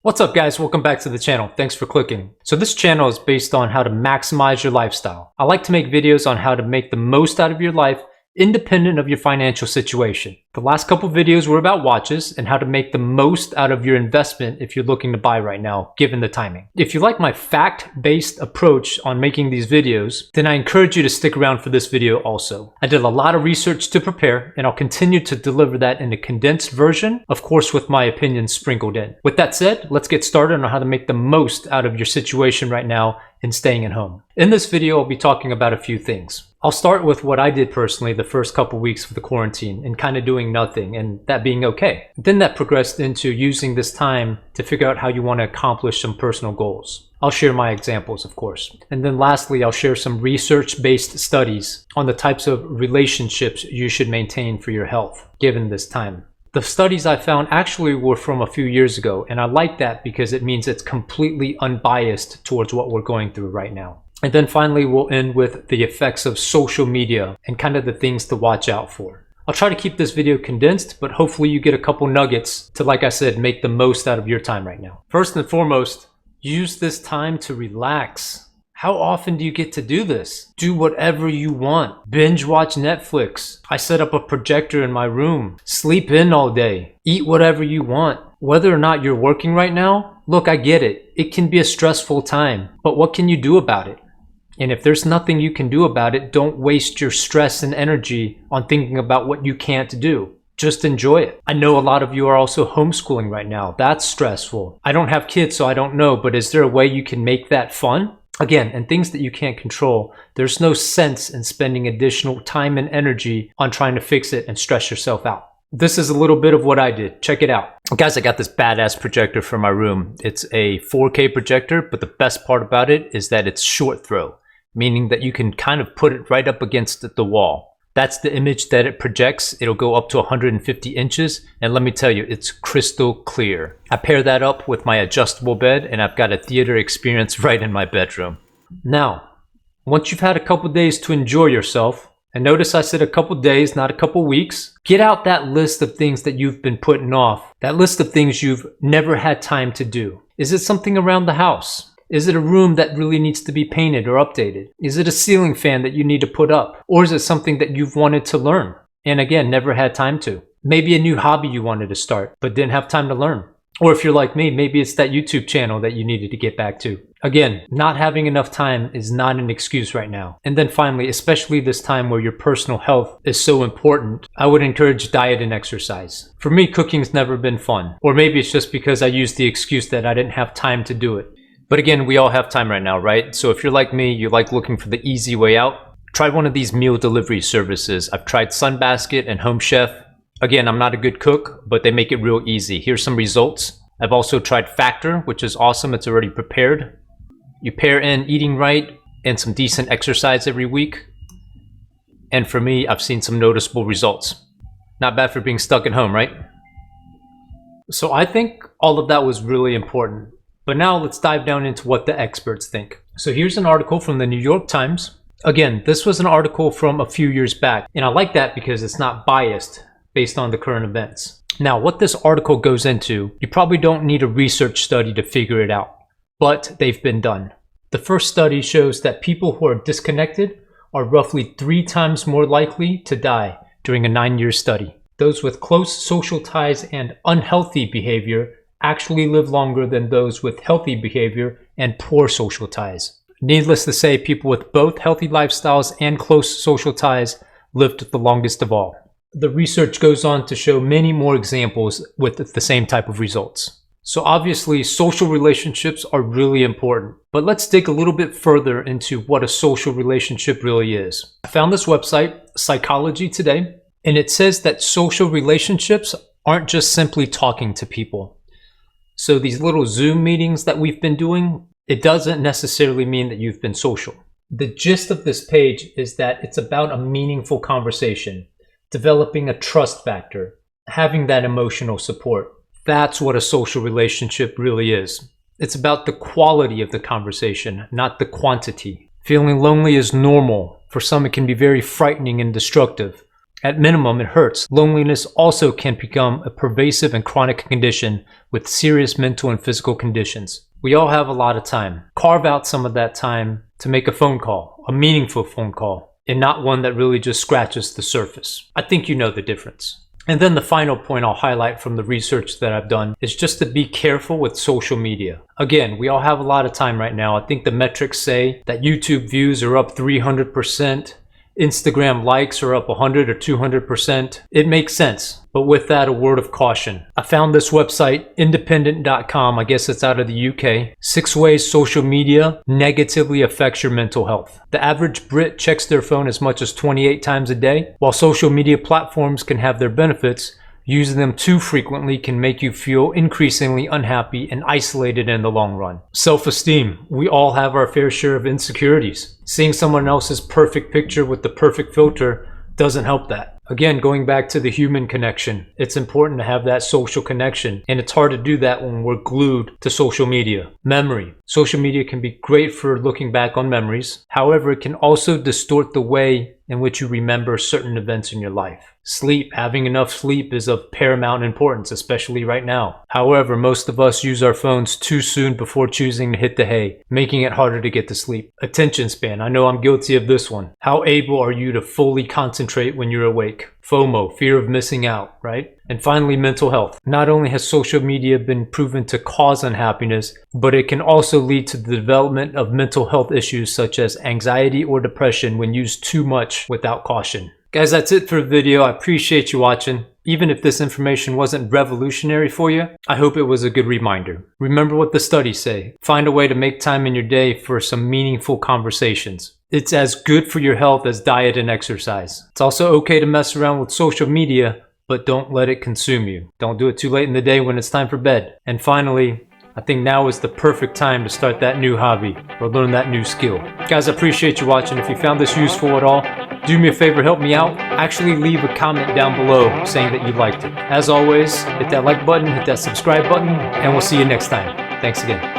What's up guys, welcome back to the channel. Thanks for clicking. So this channel is based on how to maximize your lifestyle. I like to make videos on how to make the most out of your life independent of your financial situation. The last couple videos were about watches and how to make the most out of your investment if you're looking to buy right now, given the timing. If you like my fact-based approach on making these videos, then I encourage you to stick around for this video also. I did a lot of research to prepare and I'll continue to deliver that in a condensed version, of course with my opinions sprinkled in. With that said, let's get started on how to make the most out of your situation right now in staying at home. In this video, I'll be talking about a few things. I'll start with what I did personally the first couple weeks of the quarantine and kind of doing nothing and that being okay. Then that progressed into using this time to figure out how you want to accomplish some personal goals. I'll share my examples, of course. And then lastly, I'll share some research-based studies on the types of relationships you should maintain for your health, given this time. The studies I found actually were from a few years ago, and I like that because it means it's completely unbiased towards what we're going through right now. And then finally, we'll end with the effects of social media and kind of the things to watch out for. I'll try to keep this video condensed, but hopefully you get a couple nuggets to, like I said, make the most out of your time right now. First and foremost, use this time to relax. How often do you get to do this? Do whatever you want. Binge watch Netflix. I set up a projector in my room. Sleep in all day. Eat whatever you want. Whether or not you're working right now, look, I get it. It can be a stressful time, but what can you do about it? And if there's nothing you can do about it, don't waste your stress and energy on thinking about what you can't do. Just enjoy it. I know a lot of you are also homeschooling right now. That's stressful. I don't have kids, so I don't know, but is there a way you can make that fun? Again, and things that you can't control, there's no sense in spending additional time and energy on trying to fix it and stress yourself out. This is a little bit of what I did. Check it out. Guys, I got this badass projector for my room. It's a 4K projector, but the best part about it is that it's short throw, meaning that you can kind of put it right up against the wall. That's the image that it projects. It'll go up to 150 inches, and let me tell you, it's crystal clear. I pair that up with my adjustable bed, and I've got a theater experience right in my bedroom. Now, once you've had a couple days to enjoy yourself, and notice I said a couple days, not a couple weeks, get out that list of things that you've been putting off, that list of things you've never had time to do. Is it something around the house? Is it a room that really needs to be painted or updated? Is it a ceiling fan that you need to put up? Or is it something that you've wanted to learn and again, never had time to? Maybe a new hobby you wanted to start but didn't have time to learn. Or if you're like me, maybe it's that YouTube channel that you needed to get back to. Again, not having enough time is not an excuse right now. And then finally, especially this time where your personal health is so important, I would encourage diet and exercise. For me, cooking's never been fun. Or maybe it's just because I used the excuse that I didn't have time to do it. But again, we all have time right now, right? So if you're like me, you like looking for the easy way out, try one of these meal delivery services. I've tried Sunbasket and Home Chef. Again, I'm not a good cook, but they make it real easy. Here's some results. I've also tried Factor, which is awesome. It's already prepared. You pair in eating right and some decent exercise every week. And for me, I've seen some noticeable results. Not bad for being stuck at home, right? So I think all of that was really important. But now let's dive down into what the experts think. So here's an article from the New York Times. Again, this was an article from a few years back, and I like that because it's not biased based on the current events. Now, what this article goes into, you probably don't need a research study to figure it out, but they've been done. The first study shows that people who are disconnected are roughly 3 times more likely to die during a 9-year study. Those with close social ties and unhealthy behavior actually live longer than those with healthy behavior and poor social ties. Needless to say, people with both healthy lifestyles and close social ties lived the longest of all. The research goes on to show many more examples with the same type of results. So obviously, social relationships are really important, but let's dig a little bit further into what a social relationship really is. I found this website, Psychology Today, and it says that social relationships aren't just simply talking to people. So these little Zoom meetings that we've been doing, it doesn't necessarily mean that you've been social. The gist of this page is that it's about a meaningful conversation, developing a trust factor, having that emotional support. That's what a social relationship really is. It's about the quality of the conversation, not the quantity. Feeling lonely is normal. For some, it can be very frightening and destructive. At minimum, it hurts. Loneliness also can become a pervasive and chronic condition with serious mental and physical conditions. We all have a lot of time. Carve out some of that time to make a phone call, a meaningful phone call, and not one that really just scratches the surface. I think you know the difference. And then the final point I'll highlight from the research that I've done is just to be careful with social media. Again, we all have a lot of time right now. I think the metrics say that YouTube views are up 300%. Instagram likes are up 100 or 200%. It makes sense, but with that, a word of caution. I found this website, independent.com, I guess it's out of the UK. 6 ways social media negatively affects your mental health. The average Brit checks their phone as much as 28 times a day. While social media platforms can have their benefits, using them too frequently can make you feel increasingly unhappy and isolated in the long run. Self-esteem. We all have our fair share of insecurities. Seeing someone else's perfect picture with the perfect filter doesn't help that. Again, going back to the human connection, it's important to have that social connection, and it's hard to do that when we're glued to social media. Memory. Social media can be great for looking back on memories. However, it can also distort the way in which you remember certain events in your life. Sleep. Having enough sleep is of paramount importance, especially right now. However, most of us use our phones too soon before choosing to hit the hay, making it harder to get to sleep. Attention span. I know I'm guilty of this one. How able are you to fully concentrate when you're awake? FOMO, fear of missing out, right? And finally, mental health. Not only has social media been proven to cause unhappiness, but it can also lead to the development of mental health issues such as anxiety or depression when used too much without caution. Guys, that's it for the video. I appreciate you watching. Even if this information wasn't revolutionary for you, I hope it was a good reminder. Remember what the studies say. Find a way to make time in your day for some meaningful conversations. It's as good for your health as diet and exercise. It's also okay to mess around with social media, but don't let it consume you. Don't do it too late in the day when it's time for bed. And finally, I think now is the perfect time to start that new hobby or learn that new skill. Guys, I appreciate you watching. If you found this useful at all, do me a favor, help me out. Actually leave a comment down below saying that you liked it. As always, hit that like button, hit that subscribe button, and we'll see you next time. Thanks again.